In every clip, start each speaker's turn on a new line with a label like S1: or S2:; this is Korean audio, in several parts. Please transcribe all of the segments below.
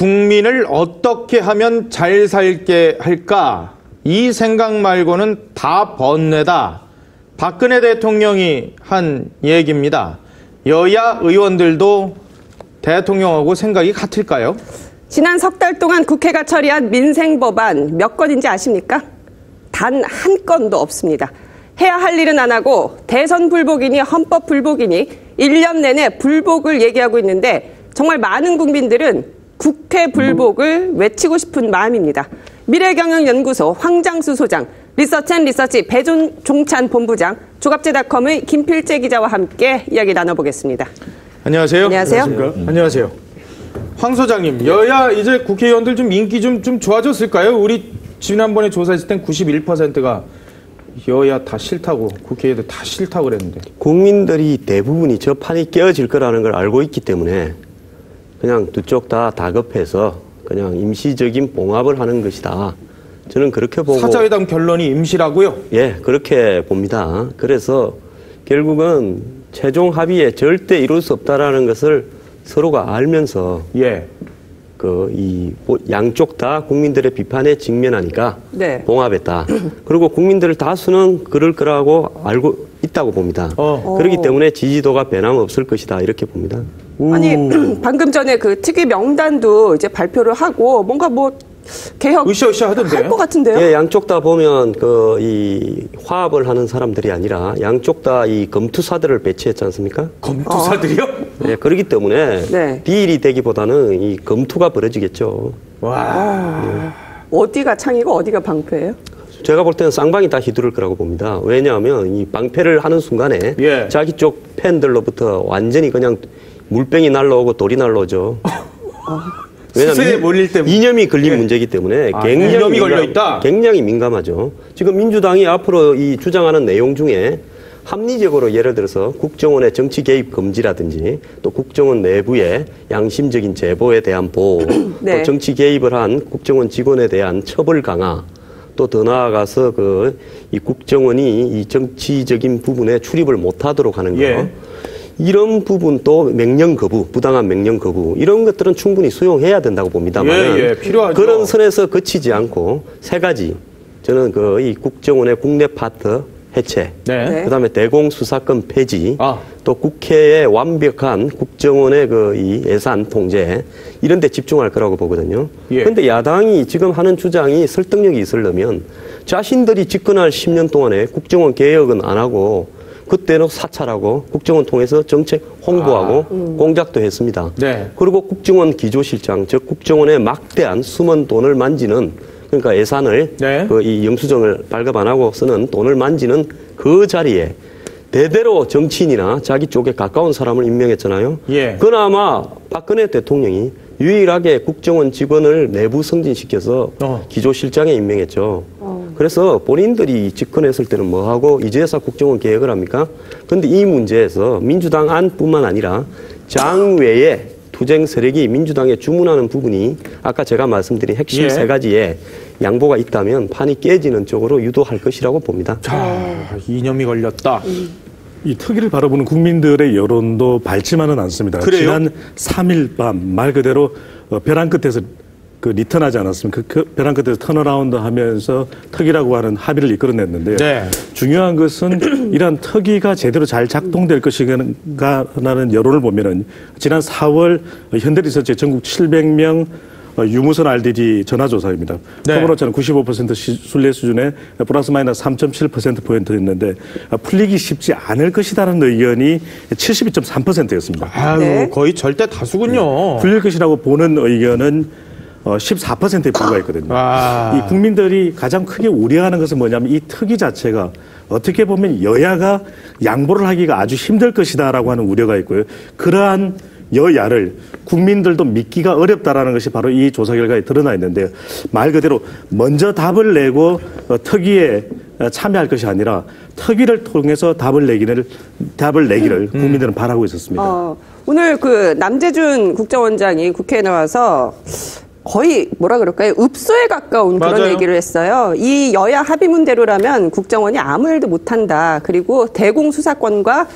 S1: 국민을 어떻게 하면 잘 살게 할까? 이 생각 말고는 다 번뇌다. 박근혜 대통령이 한 얘기입니다. 여야 의원들도 대통령하고 생각이 같을까요?
S2: 지난 석 달 동안 국회가 처리한 민생 법안 몇 건인지 아십니까? 단 한 건도 없습니다. 해야 할 일은 안 하고 대선 불복이니 헌법 불복이니 1년 내내 불복을 얘기하고 있는데 정말 많은 국민들은 국회 불복을 외치고 싶은 마음입니다. 미래경영연구소 황장수 소장, 리서치앤리서치 배종찬 본부장, 조갑제닷컴의 김필재 기자와 함께 이야기 나눠보겠습니다.
S1: 안녕하세요.
S2: 안녕하세요.
S1: 안녕하세요. 황 소장님, 여야 이제 국회의원들 좀 인기 좀 좋아졌을까요? 우리 지난번에 조사했을 땐 91%가 여야 다 싫다고, 국회의원들 다 싫다고 그랬는데.
S3: 국민들이 대부분이 저 판이 깨어질 거라는 걸 알고 있기 때문에 그냥 두 쪽 다 다급해서 그냥 임시적인 봉합을 하는 것이다. 저는 그렇게 보고.
S1: 사자회담 결론이 임시라고요?
S3: 예, 그렇게 봅니다. 그래서 결국은 최종 합의에 절대 이룰 수 없다라는 것을 서로가 알면서
S1: 예.
S3: 양쪽 다 국민들의 비판에 직면하니까
S2: 네.
S3: 봉합했다. 그리고 국민들 다수는 그럴 거라고 알고 있다고 봅니다. 그렇기 때문에 지지도가 변함없을 것이다. 이렇게 봅니다.
S2: 아니 방금 전에 그 특위 명단도 이제 발표를 하고 뭔가 뭐 개혁
S1: 으쌰으쌰 하던데요?
S2: 할 것 같은데요?
S3: 예, 양쪽 다 보면 이 화합을 하는 사람들이 아니라 양쪽 다 이 검투사들을 배치했지 않습니까?
S1: 검투사들이요?
S3: 예, 그렇기 때문에
S2: 네.
S3: 비일이 되기보다는 이 검투가 벌어지겠죠.
S1: 와.
S2: 어디가 창이고 어디가 방패예요?
S3: 제가 볼 때는 쌍방이 다 휘두를 거라고 봅니다. 왜냐하면 이 방패를 하는 순간에
S1: 예.
S3: 자기 쪽 팬들로부터 완전히 그냥 물병이 날라오고 돌이 날라오죠.
S1: 수세에 몰릴 때
S3: 이념이 걸린 문제이기 때문에
S1: 이념이 걸려있다?
S3: 굉장히 민감하죠. 지금 민주당이 앞으로 이 주장하는 내용 중에 합리적으로 예를 들어서 국정원의 정치 개입 금지라든지 또 국정원 내부의 양심적인 제보에 대한 보호,
S2: 네.
S3: 또 정치 개입을 한 국정원 직원에 대한 처벌 강화, 또 더 나아가서 이 국정원이 이 정치적인 부분에 출입을 못하도록 하는 거.
S1: 예.
S3: 이런 부분 또 명령 거부, 부당한 명령 거부 이런 것들은 충분히 수용해야 된다고 봅니다만
S1: 예, 필요하죠.
S3: 그런 선에서 그치지 않고 세 가지 저는 이 국정원의 국내 파트 해체,
S1: 네.
S3: 그다음에 대공수사권 폐지,
S1: 아.
S3: 또 국회의 완벽한 국정원의 이 예산 통제 이런 데 집중할 거라고 보거든요. 그런데
S1: 예.
S3: 야당이 지금 하는 주장이 설득력이 있으려면 자신들이 집권할 10년 동안에 국정원 개혁은 안 하고 그때는 사찰하고 국정원 통해서 정책 홍보하고 공작도 했습니다.
S1: 네.
S3: 그리고 국정원 기조실장, 즉 국정원의 막대한 숨은 돈을 만지는 그러니까 예산을
S1: 네.
S3: 이 영수증을 발급 안 하고 쓰는 돈을 만지는 그 자리에 대대로 정치인이나 자기 쪽에 가까운 사람을 임명했잖아요.
S1: 예.
S3: 그나마 박근혜 대통령이 유일하게 국정원 직원을 내부 승진시켜서 기조실장에 임명했죠. 그래서 본인들이 집권했을 때는 뭐하고 이제서 국정원 개혁을 합니까? 그런데 이 문제에서 민주당 안뿐만 아니라 장외에 투쟁 세력이 민주당에 주문하는 부분이 아까 제가 말씀드린 핵심
S1: 예.
S3: 세 가지에 양보가 있다면 판이 깨지는 쪽으로 유도할 것이라고 봅니다.
S1: 자, 이념이 걸렸다.
S4: 이 특위를 바라보는 국민들의 여론도 밝지만은 않습니다.
S1: 그래요?
S4: 지난 3일 밤 말 그대로 벼랑 끝에서 리턴하지 않았습니까? 그 벼랑 끝에서 턴어라운드 하면서 특위라고 하는 합의를 이끌어냈는데요.
S1: 네.
S4: 중요한 것은 이러한 특위가 제대로 잘 작동될 것인가라는 여론을 보면은 지난 4월 현대리서치의 전국 700명 유무선 RDD 전화조사입니다.
S1: 네.
S4: 표본오차는 95% 신뢰 수준에 플러스 마이너스 3.7%포인트였는데 풀리기 쉽지 않을 것이라는 의견이 72.3%였습니다.
S1: 아유,
S2: 네.
S1: 거의 절대 다수군요.
S4: 풀릴 것이라고 보는 의견은 14%에 불과했거든요. 이 국민들이 가장 크게 우려하는 것은 뭐냐면 이 특위 자체가 어떻게 보면 여야가 양보를 하기가 아주 힘들 것이다라고 하는 우려가 있고요. 그러한 여야를 국민들도 믿기가 어렵다라는 것이 바로 이 조사 결과에 드러나 있는데요. 말 그대로 먼저 답을 내고 특위에 참여할 것이 아니라 특위를 통해서 답을 내기를 국민들은 바라고 있었습니다.
S2: 오늘 남재준 국정원장이 국회에 나와서 거의 뭐라 그럴까요? 읍소에 가까운 그런
S1: 맞아요.
S2: 얘기를 했어요. 이 여야 합의문대로라면 국정원이 아무 일도 못한다. 그리고 대공수사권과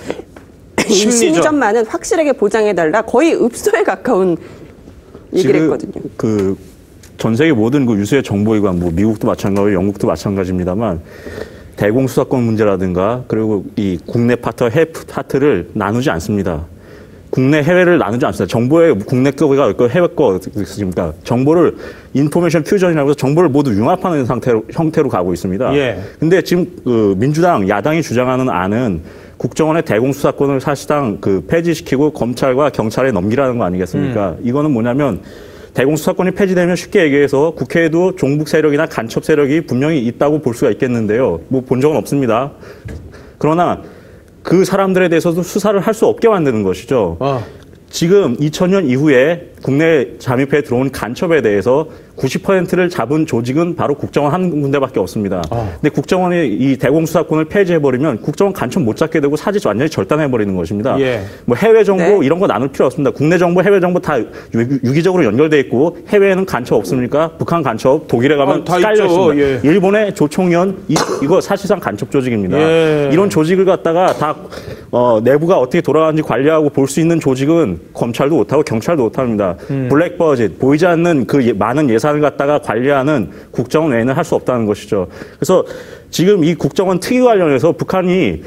S2: 심리전만은 확실하게 보장해달라. 거의 읍소에 가까운 얘기를 했거든요.
S5: 전 세계 모든 유수의 정보기관, 미국도 마찬가지고 영국도 마찬가지입니다만 대공수사권 문제라든가 그리고 이 국내 파트와 해외 파트를 나누지 않습니다. 국내 해외를 나누지 않습니다. 정보의 국내 거가 있고 해외 거가 있습니까? 정보를 인포메이션 퓨전이라고 해서 정보를 모두 융합하는 형태로 가고 있습니다. 근데 지금 민주당 야당이 주장하는 안은 국정원의 대공수사권을 사실상 폐지시키고 검찰과 경찰에 넘기라는 거 아니겠습니까? 이거는 뭐냐면 대공수사권이 폐지되면 쉽게 얘기해서 국회에도 종북 세력이나 간첩 세력이 분명히 있다고 볼 수가 있겠는데요. 본 적은 없습니다. 그러나 그 사람들에 대해서도 수사를 할 수 없게 만드는 것이죠. 지금 2000년 이후에 국내 잠입해 들어온 간첩에 대해서 90%를 잡은 조직은 바로 국정원 한 군데밖에 없습니다. 근데 국정원이 이 대공수사권을 폐지해버리면 국정원 간첩 못 잡게 되고 사지 완전히 절단해버리는 것입니다. 해외 정보 이런 거 나눌 필요 없습니다. 국내 정보, 해외 정보 다 유기적으로 연결돼 있고 해외에는 간첩 없습니까? 북한 간첩, 독일에 가면 깔려 있습니다. 일본의 조총련 이거 사실상 간첩 조직입니다. 이런 조직을 갖다가 다 내부가 어떻게 돌아가는지 관리하고 볼 수 있는 조직은 검찰도 못하고 경찰도 못합니다. 블랙버짓, 보이지 않는 많은 예산을 갖다가 관리하는 국정원 외에는 할 수 없다는 것이죠. 그래서 지금 이 국정원 특위 관련해서 북한이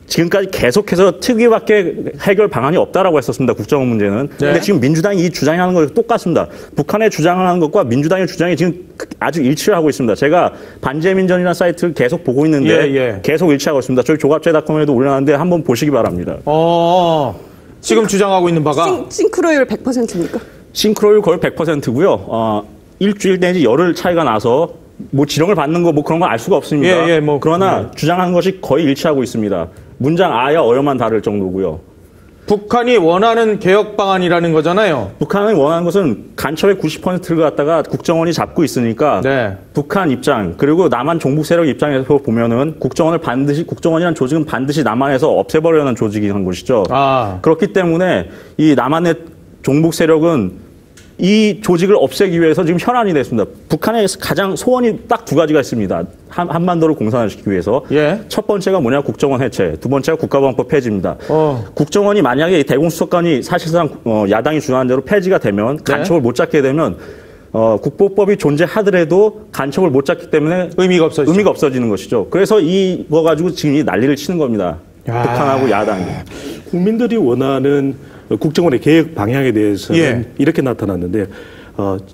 S5: 지금까지 계속해서 특위밖에 해결 방안이 없다라고 했었습니다. 국정원 문제는. 근데 지금 민주당이 이 주장하는 거랑 똑같습니다. 북한의 주장을 하는 것과 민주당의 주장이 지금 아주 일치를 하고 있습니다. 제가 반재민전이라는 사이트를 계속 보고 있는데 계속 일치하고 있습니다. 저희 조갑제닷컴에도 올려놨는데 한번 보시기 바랍니다.
S1: 지금 주장하고 있는 바가
S2: 싱크로율 100%입니까?
S5: 싱크로율 거의 100%고요. 일주일 내지 열흘 차이가 나서 지령을 받는 거 그런 거 알 수가 없습니다. 그러나 주장하는 것이 거의 일치하고 있습니다. 문장 아야 어여만 다를 정도고요.
S1: 북한이 원하는 개혁 방안이라는 거잖아요.
S5: 북한이 원하는 것은 간첩의 90%를 갖다가 국정원이 잡고 있으니까 북한 입장 그리고 남한 종북 세력 입장에서 보면은 국정원이라는 조직은 반드시 남한에서 없애버리려는 조직인 것이죠. 그렇기 때문에 이 남한의 종북 세력은 이 조직을 없애기 위해서 지금 현안이 됐습니다. 북한의 가장 소원이 딱 두 가지가 있습니다. 한반도를 공산화시키기 위해서. 첫 번째가 뭐냐? 국정원 해체. 두 번째가 국가보안법 폐지입니다. 국정원이 만약에 대공수사권이 사실상 야당이 주장한 대로 폐지가 되면 간첩을 못 잡게 되면 국보법이 존재하더라도 간첩을 못 잡기 때문에 의미가 없어지는 것이죠. 그래서 이거 가지고 지금 이 난리를 치는 겁니다. 북한하고 야당이.
S4: 국민들이 원하는 국정원의 개혁 방향에 대해서는 이렇게 나타났는데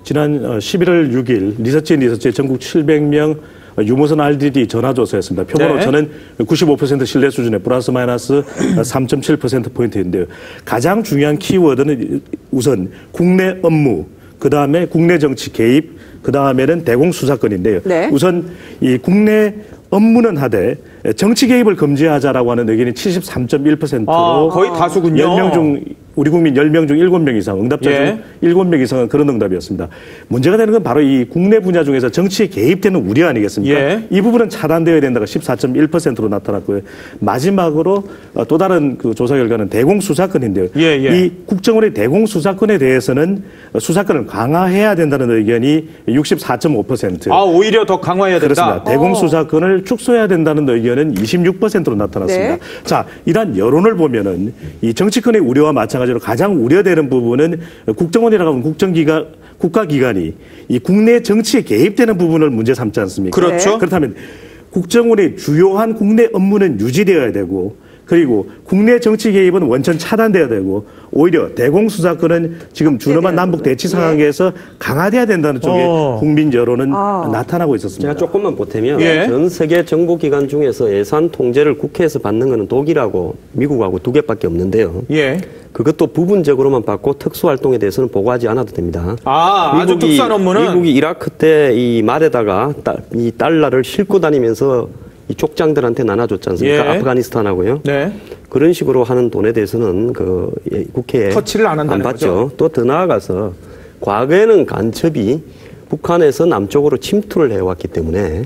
S4: 지난 11월 6일 리서치의 전국 700명 유무선 RDD 전화조사였습니다. 표본으로 저는 95% 신뢰 수준의 플러스 마이너스 3.7%포인트인데요. 가장 중요한 키워드는 우선 국내 업무, 그 다음에 국내 정치 개입, 그 다음에는 대공수사권인데요. 우선 이 국내 업무는 하되 정치 개입을 금지하자라고 하는 의견이 73.1%로
S1: 거의 다수군요.
S4: 10명 중 우리 국민 10명 중 7명 이상, 응답자 중 7명 이상은 그런 응답이었습니다. 문제가 되는 건 바로 이 국내 분야 중에서 정치에 개입되는 우려 아니겠습니까? 이 부분은 차단되어야 된다가 14.1%로 나타났고요. 마지막으로 또 다른 조사 결과는 대공수사권인데요. 이 국정원의 대공수사권에 대해서는 수사권을 강화해야 된다는 의견이 64.5%.
S1: 오히려 더 강화해야 된다?
S4: 그렇습니다. 대공수사권을 축소해야 된다는 의견은 26%로 나타났습니다. 자, 이러한 여론을 보면은 이 정치권의 우려와 마찬가지로 가장 우려되는 부분은 국정원이라고 하는 국가기관이 이 국내 정치에 개입되는 부분을 문제 삼지 않습니까?
S1: 그렇죠.
S4: 그렇다면 국정원의 주요한 국내 업무는 유지되어야 되고 그리고 국내 정치 개입은 원천 차단돼야 되고 오히려 대공수사권은 지금 준엄한 남북 대치 상황에서 강화돼야 된다는 쪽에 국민 여론은 나타나고 있었습니다.
S3: 제가 조금만 보태면 전 세계 정보기관 중에서 예산 통제를 국회에서 받는 것은 독일하고 미국하고 두 개밖에 없는데요. 그것도 부분적으로만 받고 특수활동에 대해서는 보고하지 않아도 됩니다.
S1: 아주 특수한 업무는?
S3: 미국이 이라크 때 이 말에다가 이 달러를 싣고 다니면서 이 족장들한테 나눠줬지 않습니까? 아프가니스탄하고요. 그런 식으로 하는 돈에 대해서는 국회에
S1: 터치를 안 한다는
S3: 받죠. 또 더 나아가서 과거에는 간첩이 북한에서 남쪽으로 침투를 해왔기 때문에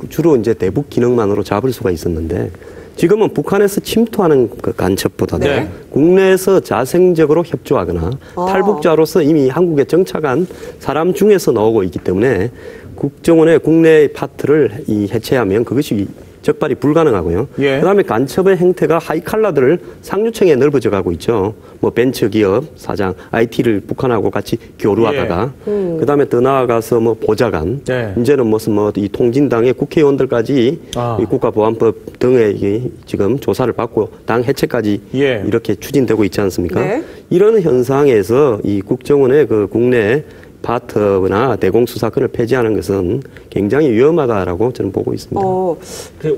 S3: 주로 이제 대북 기능만으로 잡을 수가 있었는데 지금은 북한에서 침투하는 그 간첩보다도 국내에서 자생적으로 협조하거나 탈북자로서 이미 한국에 정착한 사람 중에서 나오고 있기 때문에 국정원의 국내 파트를 해체하면 그것이 적발이 불가능하고요.
S1: 예. 그다음에
S3: 간첩의 행태가 하이칼라들을 상류층에 넓어져 가고 있죠. 뭐 벤처기업 사장, IT를 북한하고 같이 교류하다가 그다음에 더 나아가서 뭐 보좌관,
S1: 네.
S3: 이제는 무슨 뭐 이 통진당의 국회의원들까지 이 국가보안법 등의 지금 조사를 받고 당 해체까지
S1: 예.
S3: 이렇게 추진되고 있지 않습니까?
S2: 네.
S3: 이런 현상에서 이 국정원의 그 국내 파트나 대공수사권을 폐지하는 것은 굉장히 위험하다라고 저는 보고 있습니다.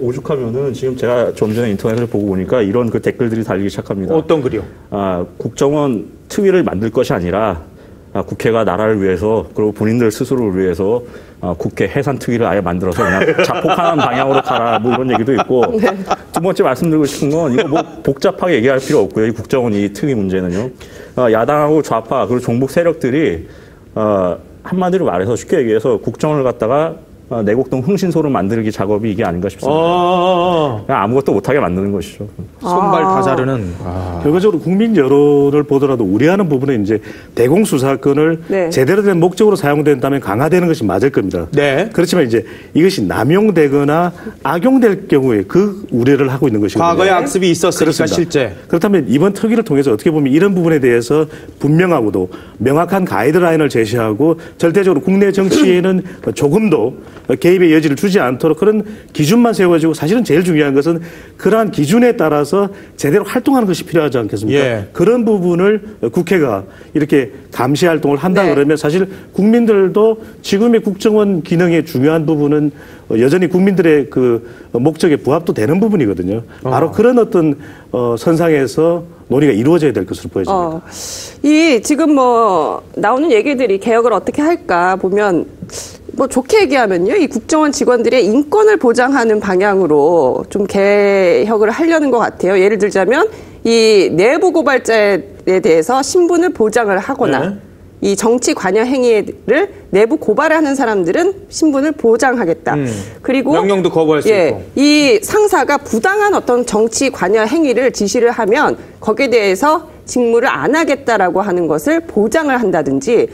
S5: 오죽하면은 지금 제가 좀 전에 인터넷을 보고 보니까 이런 그 댓글들이 달리기 시작합니다.
S1: 어떤 글이요?
S5: 국정원 특위를 만들 것이 아니라 국회가 나라를 위해서 그리고 본인들 스스로를 위해서 국회 해산 특위를 아예 만들어서 그냥 자폭하는 방향으로 가라 뭐 이런 얘기도 있고
S2: 네.
S5: 두 번째 말씀드리고 싶은 건 이거 뭐 복잡하게 얘기할 필요 없고요. 이 국정원 이 특위 문제는요. 야당하고 좌파 그리고 종북 세력들이 한마디로 말해서 쉽게 얘기해서 국정원을 갖다가 내곡동 흥신소를 만들기 작업이 이게 아닌가 싶습니다. 그냥 아무것도 못하게 만드는 것이죠.
S1: 손발 다 자르는.
S4: 결과적으로 국민 여론을 보더라도 우려하는 부분은 이제 대공수사권을
S2: 네.
S4: 제대로 된 목적으로 사용된다면 강화되는 것이 맞을 겁니다.
S1: 네.
S4: 그렇지만 이제 이것이 남용되거나 악용될 경우에 그 우려를 하고 있는 것이거든요.
S1: 과거에 악습이 있었으니까
S4: 그렇습니다.
S1: 실제.
S4: 그렇다면 이번 특위를 통해서 어떻게 보면 이런 부분에 대해서 분명하고도 명확한 가이드라인을 제시하고 절대적으로 국내 정치에는 조금도 개입의 여지를 주지 않도록 그런 기준만 세워가지고 사실은 제일 중요한 것은 그러한 기준에 따라서 제대로 활동하는 것이 필요하지 않겠습니까?
S1: 예.
S4: 그런 부분을 국회가 이렇게 감시 활동을 한다
S2: 네.
S4: 그러면 사실 국민들도 지금의 국정원 기능의 중요한 부분은 여전히 국민들의 그 목적에 부합도 되는 부분이거든요. 바로 그런 어떤 선상에서 논의가 이루어져야 될 것으로 보여집니다.
S2: 이 지금 뭐 나오는 얘기들이 개혁을 어떻게 할까 보면 뭐 좋게 얘기하면요, 이 국정원 직원들의 인권을 보장하는 방향으로 좀 개혁을 하려는 것 같아요. 예를 들자면 이 내부 고발자에 대해서 신분을 보장을 하거나 이 정치 관여 행위를 내부 고발하는 사람들은 신분을 보장하겠다. 그리고
S1: 명령도 거부할 수 있고.
S2: 이 상사가 부당한 어떤 정치 관여 행위를 지시를 하면 거기에 대해서 직무를 안 하겠다라고 하는 것을 보장을 한다든지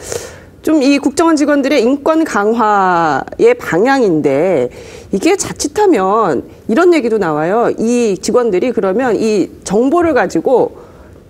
S2: 좀 이 국정원 직원들의 인권 강화의 방향인데 이게 자칫하면 이런 얘기도 나와요. 이 직원들이 그러면 이 정보를 가지고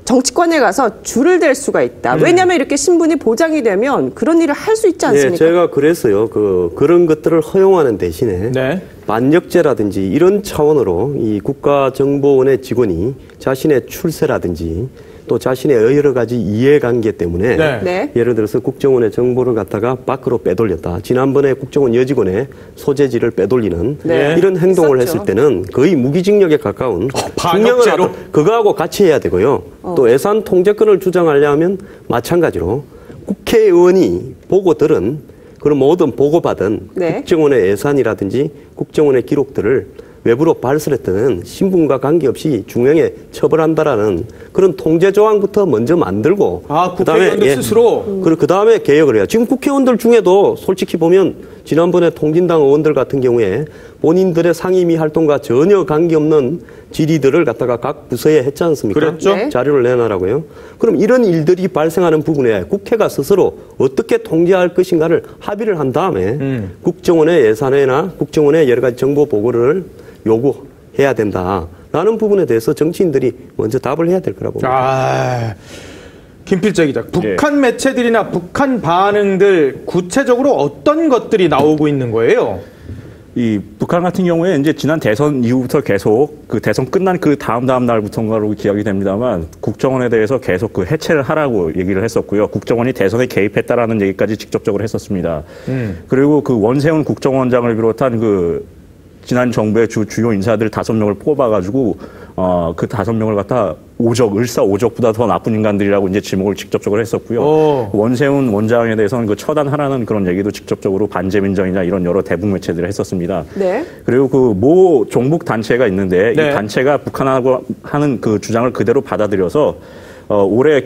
S2: 정치권에 가서 줄을 댈 수가 있다. 왜냐하면 이렇게 신분이 보장이 되면 그런 일을 할 수 있지 않습니까?
S3: 네, 제가 그래서요. 그런 것들을 허용하는 대신에
S1: 네.
S3: 반역죄라든지 이런 차원으로 이 국가정보원의 직원이 자신의 출세라든지 또 자신의 여러 가지 이해관계 때문에
S1: 네.
S2: 네.
S3: 예를 들어서 국정원의 정보를 갖다가 밖으로 빼돌렸다. 지난번에 국정원 여직원의 소재지를 빼돌리는
S2: 네.
S3: 이런 행동을
S2: 있었죠.
S3: 했을 때는 거의 무기징역에 가까운
S1: 반역죄로?
S3: 그거하고 같이 해야 되고요. 또 예산 통제권을 주장하려면 마찬가지로 국회의원이 보고 들은 그런 모든 보고받은
S2: 네.
S3: 국정원의 예산이라든지 국정원의 기록들을 외부로 발설했던 신분과 관계없이 중형에 처벌한다라는 그런 통제 조항부터 먼저 만들고
S1: 국회의원들 스스로
S3: 그 다음에 개혁을 해요. 지금 국회의원들 중에도 솔직히 보면 지난번에 통진당 의원들 같은 경우에 본인들의 상임위 활동과 전혀 관계없는 질의들을 갖다가 각 부서에 했지 않습니까?
S1: 그랬죠.
S2: 네.
S3: 자료를 내놔라고요. 그럼 이런 일들이 발생하는 부분에 국회가 스스로 어떻게 통제할 것인가를 합의를 한 다음에 국정원의 예산회나 국정원의 여러 가지 정보 보고를 요구해야 된다라는 부분에 대해서 정치인들이 먼저 답을 해야 될 거라고 봅니다.
S1: 김필재 기자, 북한 매체들이나 북한 반응들 구체적으로 어떤 것들이 나오고 있는 거예요?
S5: 이 북한 같은 경우에 이제 지난 대선 이후부터 계속 그 대선 끝난 그 다음 날부터인가로 기억이 됩니다만 국정원에 대해서 계속 그 해체를 하라고 얘기를 했었고요. 국정원이 대선에 개입했다라는 얘기까지 직접적으로 했었습니다. 그리고 그 원세훈 국정원장을 비롯한 그 지난 정부의 주요 인사들 5명을 뽑아가지고 그 5명을 갖다 을사오적보다 더 나쁜 인간들이라고 이제 지목을 직접적으로 했었고요. 원세훈 원장에 대해서는 그 처단하라는 그런 얘기도 직접적으로 반제민정이나 이런 여러 대북 매체들을 했었습니다.
S2: 네.
S5: 그리고 그 모 종북 단체가 있는데
S1: 네.
S5: 이 단체가 북한하고 하는 그 주장을 그대로 받아들여서 올해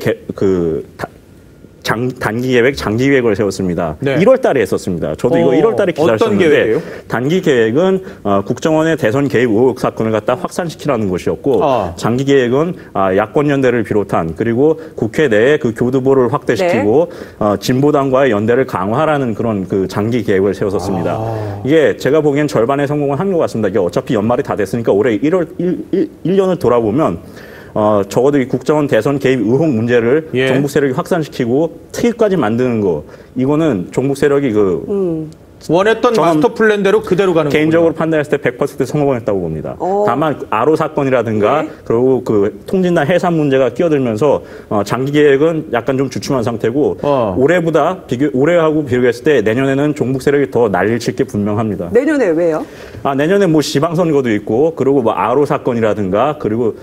S5: 단기 계획, 장기 계획을 세웠습니다.
S1: 네.
S5: 1월 달에 했었습니다. 저도 이거 1월 달에 기사를
S1: 어떤
S5: 썼는데
S1: 계획이에요?
S5: 단기 계획은 국정원의 대선 개입 의혹 사건을 갖다 확산시키라는 것이었고 장기 계획은 야권 연대를 비롯한 그리고 국회 내에 그 교두보를 확대시키고 진보당과의 연대를 강화하라는 그런 그 장기 계획을 세웠었습니다. 이게 제가 보기엔 절반의 성공을 한 것 같습니다. 이게 어차피 연말이 다 됐으니까 올해 1년을 돌아보면 적어도 이 국정원 대선 개입 의혹 문제를 종북 세력이 확산시키고 특위까지 만드는 거 이거는 종북 세력이
S1: 원했던 마스터 플랜대로 그대로 가는 거예요.
S5: 개인적으로 판단했을 때 100% 성공했다고 봅니다. 다만 아로 사건이라든가 그리고 그 통진당 해산 문제가 끼어들면서 장기 계획은 약간 좀 주춤한 상태고 올해하고 비교했을 때 내년에는 종북 세력이 더 난리를 칠 게 분명합니다.
S2: 내년에 왜요?
S5: 내년에 뭐 지방선거도 있고 그리고 뭐 아로 사건이라든가 그리고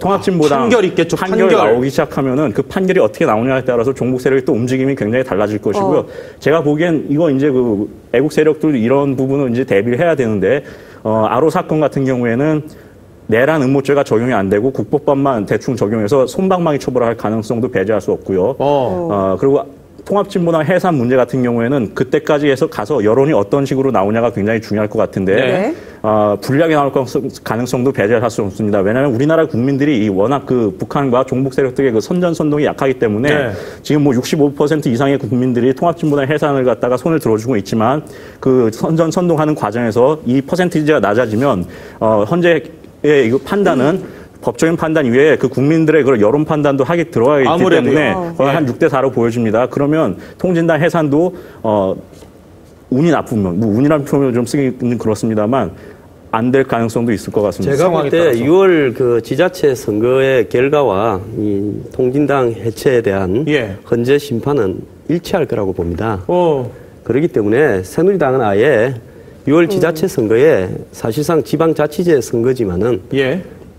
S5: 통합진보당
S1: 판결 있겠죠.
S5: 판결이 나오기 시작하면은 그 판결이 어떻게 나오냐에 따라서 종북 세력이 또 움직임이 굉장히 달라질 것이고요. 제가 보기엔 이거 이제 그 애국 세력들 이런 부분을 이제 대비를 해야 되는데 아로 사건 같은 경우에는 내란 음모죄가 적용이 안 되고 국보법만 대충 적용해서 솜방망이 처벌할 가능성도 배제할 수 없고요. 그리고 통합진보당 해산 문제 같은 경우에는 그때까지 해서 가서 여론이 어떤 식으로 나오냐가 굉장히 중요할 것 같은데 불리하게 나올 가능성도 배제할 수 없습니다. 왜냐하면 우리나라 국민들이 워낙 그 북한과 종북 세력들의 그 선전선동이 약하기 때문에 지금 뭐 65% 이상의 국민들이 통합진보당 해산을 갖다가 손을 들어주고 있지만 그 선전선동하는 과정에서 이 퍼센티지가 낮아지면 현재의 이 판단은 법적인 판단 이외에 그 국민들의 그런 여론 판단도 하게 들어가기 때문에 거의 한 6대4로 보여집니다. 그러면 통진당 해산도 운이 나쁘면, 뭐 운이라는 표현을 좀 쓰기는 그렇습니다만 안 될 가능성도 있을 것 같습니다.
S3: 제가 볼 때 6월 그 지자체 선거의 결과와 이 통진당 해체에 대한 헌재 심판은 일치할 거라고 봅니다. 그렇기 때문에 새누리당은 아예 6월 지자체 선거에 사실상 지방자치제 선거지만은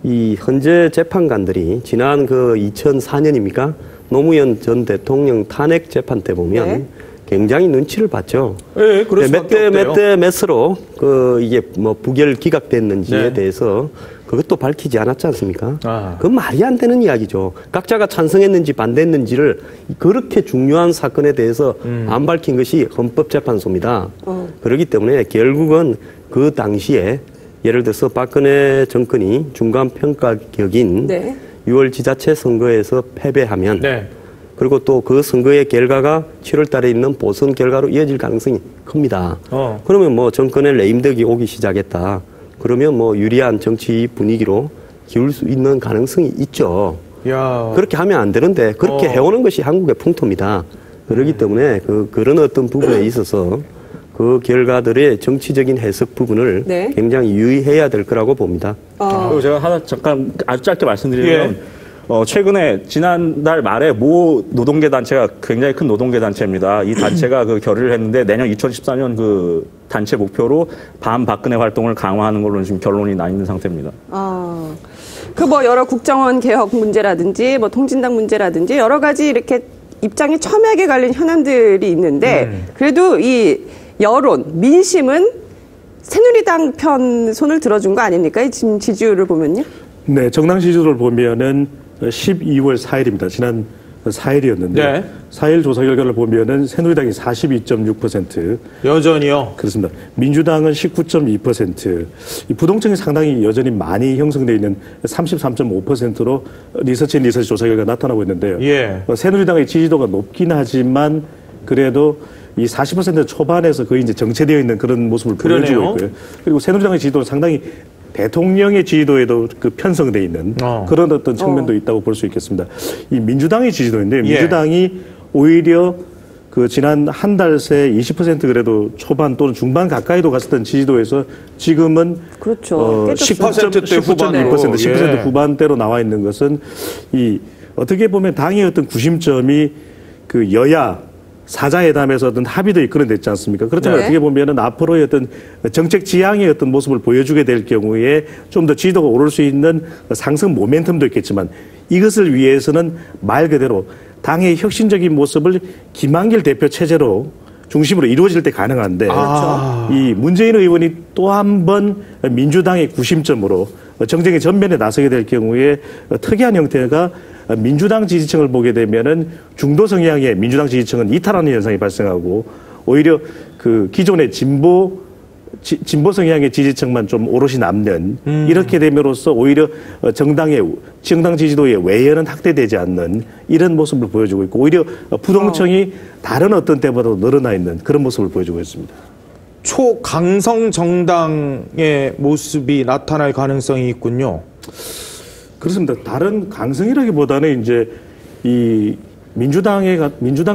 S3: 이 헌재 재판관들이 지난 그 2004년입니까? 노무현 전 대통령 탄핵 재판 때 보면 굉장히 눈치를 봤죠. 몇 대 몇으로 그 이게 뭐 부결 기각됐는지에 대해서 그것도 밝히지 않았지 않습니까? 그건 말이 안 되는 이야기죠. 각자가 찬성했는지 반대했는지를 그렇게 중요한 사건에 대해서 안 밝힌 것이 헌법재판소입니다. 그렇기 때문에 결국은 그 당시에 예를 들어서 박근혜 정권이 중간 평가격인 6월 지자체 선거에서 패배하면 그리고 또 그 선거의 결과가 7월 달에 있는 보선 결과로 이어질 가능성이 큽니다. 그러면 뭐 정권의 레임덕이 오기 시작했다. 그러면 뭐 유리한 정치 분위기로 기울 수 있는 가능성이 있죠. 그렇게 하면 안 되는데 그렇게 해오는 것이 한국의 풍토입니다. 그렇기 때문에 그런 어떤 부분에 있어서 그 결과들의 정치적인 해석 부분을 굉장히 유의해야 될 거라고 봅니다.
S5: 그리고 제가 하나 잠깐 아주 짧게 말씀드리면 최근에 지난달 말에 모 노동계 단체가 굉장히 큰 노동계 단체입니다. 이 단체가 그 결의를 했는데 내년 2014년 그 단체 목표로 반박근혜 활동을 강화하는 걸로 지금 결론이 나 있는 상태입니다.
S2: 그 뭐 여러 국정원 개혁 문제라든지 뭐 통진당 문제라든지 여러 가지 이렇게 입장이 첨예하게 갈린 현안들이 있는데 그래도 이 여론, 민심은 새누리당 편 손을 들어준 거 아닙니까? 지금 지지율을 보면요.
S4: 네, 정당 지지율을 보면은 12월 4일입니다. 지난 4일이었는데 4일 조사 결과를 보면은 새누리당이 42.6%.
S1: 여전히요?
S4: 그렇습니다. 민주당은 19.2%. 이 부동층이 상당히 여전히 많이 형성되어 있는 33.5%로 리서치 조사 결과 나타나고 있는데요. 새누리당의 지지도가 높긴 하지만 그래도 이 40% 초반에서 거의 이제 정체되어 있는 그런 모습을 보여주고 있고요. 그리고 새누리당의 지지도는 상당히 대통령의 지지도에도 그 편성되어 있는 그런 어떤 측면도 있다고 볼 수 있겠습니다. 이 민주당의 지지도인데 민주당이 오히려 그 지난 한 달 새 20% 그래도 초반 또는 중반 가까이도 갔었던 지지도에서 지금은 10%대 후반으로 10% 후반대로 나와 있는 것은 이 어떻게 보면 당의 어떤 구심점이 그 여야 사자회담에서 어떤 합의도 이끌어냈지 않습니까? 그렇지만 어떻게 보면은 앞으로의 어떤 정책 지향의 어떤 모습을 보여주게 될 경우에 좀 더 지지도가 오를 수 있는 상승 모멘텀도 있겠지만 이것을 위해서는 말 그대로 당의 혁신적인 모습을 김한길 대표 체제로 중심으로 이루어질 때 가능한데 이 문재인 의원이 또 한 번 민주당의 구심점으로 정쟁의 전면에 나서게 될 경우에 특이한 형태가 민주당 지지층을 보게 되면은 중도 성향의 민주당 지지층은 이탈하는 현상이 발생하고 오히려 그 기존의 진보 성향의 지지층만 좀 오롯이 남는 이렇게 됨으로써 오히려 정당 지지도의 외연은 확대되지 않는 이런 모습을 보여주고 있고 오히려 부동층이 다른 어떤 때보다도 늘어나 있는 그런 모습을 보여주고 있습니다.
S1: 초강성 정당의 모습이 나타날 가능성이 있군요.
S4: 그렇습니다. 다른 강성이라기보다는 이제 이 민주당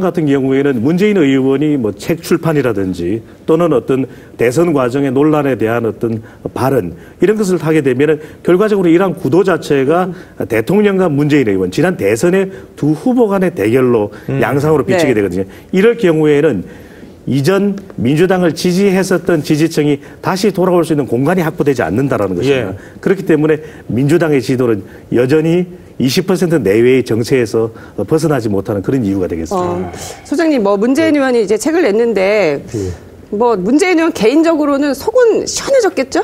S4: 같은 경우에는 문재인 의원이 뭐 책 출판이라든지 또는 어떤 대선 과정의 논란에 대한 어떤 발언 이런 것을 하게 되면은 결과적으로 이러한 구도 자체가 대통령과 문재인 의원 지난 대선의 두 후보 간의 대결로 양상으로 비치게
S2: 네.
S4: 되거든요. 이럴 경우에는 이전 민주당을 지지했었던 지지층이 다시 돌아올 수 있는 공간이 확보되지 않는다라는 것입니다.
S1: 예.
S4: 그렇기 때문에 민주당의 지도는 여전히 20% 내외의 정체에서 벗어나지 못하는 그런 이유가 되겠습니다.
S2: 소장님, 뭐 문재인 의원이 이제 책을 냈는데 뭐 문재인 의원 개인적으로는 속은 시원해졌겠죠?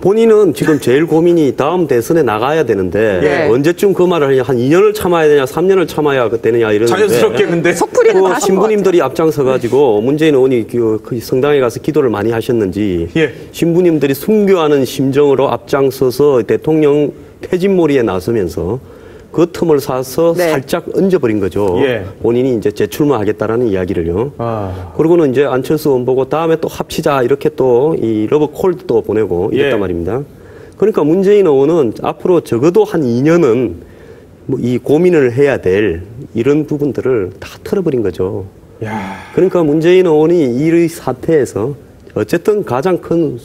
S3: 본인은 지금 제일 고민이 다음 대선에 나가야 되는데
S2: 네.
S3: 언제쯤 그 말을 하냐 한 2년을 참아야 되냐 3년을 참아야 되느냐 이러는데
S1: 자연스럽게 근데
S2: 속풀이는 다 하신 것
S3: 신부님들이 앞장서 가지고 문재인 의원이 그 성당에 가서 기도를 많이 하셨는지
S1: 예.
S3: 신부님들이 순교하는 심정으로 앞장서서 대통령 퇴진몰이에 나서면서 그 틈을 사서
S2: 네.
S3: 살짝 얹어버린 거죠.
S1: 예.
S3: 본인이 이제 재출마하겠다라는 이야기를요.
S1: 아.
S3: 그러고는 이제 안철수 의원 보고 다음에 또 합치자 이렇게 또 이 러브 콜도 또 보내고 이랬단
S1: 예.
S3: 말입니다. 그러니까 문재인 의원은 앞으로 적어도 한 2년은 뭐 이 고민을 해야 될 이런 부분들을 다 털어버린 거죠.
S1: 야.
S3: 그러니까 문재인 의원이 이 사태에서 어쨌든 가장 큰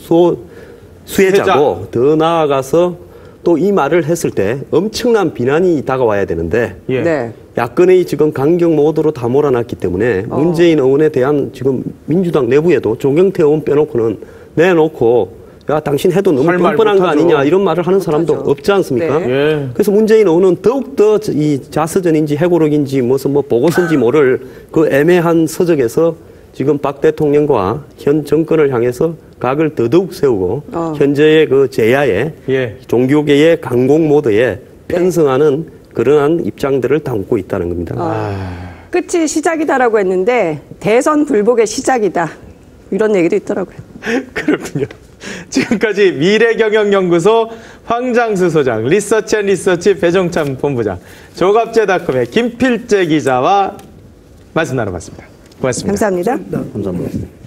S3: 수혜자고 더 나아가서 또 이 말을 했을 때 엄청난 비난이 다가와야 되는데
S1: 예.
S2: 네.
S3: 야권의 지금 강경 모드로 다 몰아놨기 때문에 문재인 의원에 대한 지금 민주당 내부에도 조경태 의원 빼놓고는 내놓고 야 당신 해도 너무
S1: 할 말
S3: 뻔뻔한 거
S1: 못하죠.
S3: 아니냐 이런 말을 하는 사람도
S2: 못하죠.
S3: 없지 않습니까?
S2: 네.
S1: 예.
S3: 그래서 문재인 의원은 더욱더 이 자서전인지 해고록인지 무슨 뭐 보고서인지 모를 그 애매한 서적에서 지금 박 대통령과 현 정권을 향해서 각을 더더욱 세우고 현재의 그 제야에
S1: 예.
S3: 종교계의 강공 모드에 편승하는 그러한 입장들을 담고 있다는 겁니다.
S2: 끝이 시작이다라고 했는데 대선 불복의 시작이다. 이런 얘기도 있더라고요.
S1: 그렇군요. 지금까지 미래경영연구소 황장수 소장, 리서치 배종찬 본부장, 조갑제닷컴의 김필재 기자와 말씀 나눠봤습니다. 고맙습니다.
S2: 감사합니다.
S3: 감사합니다.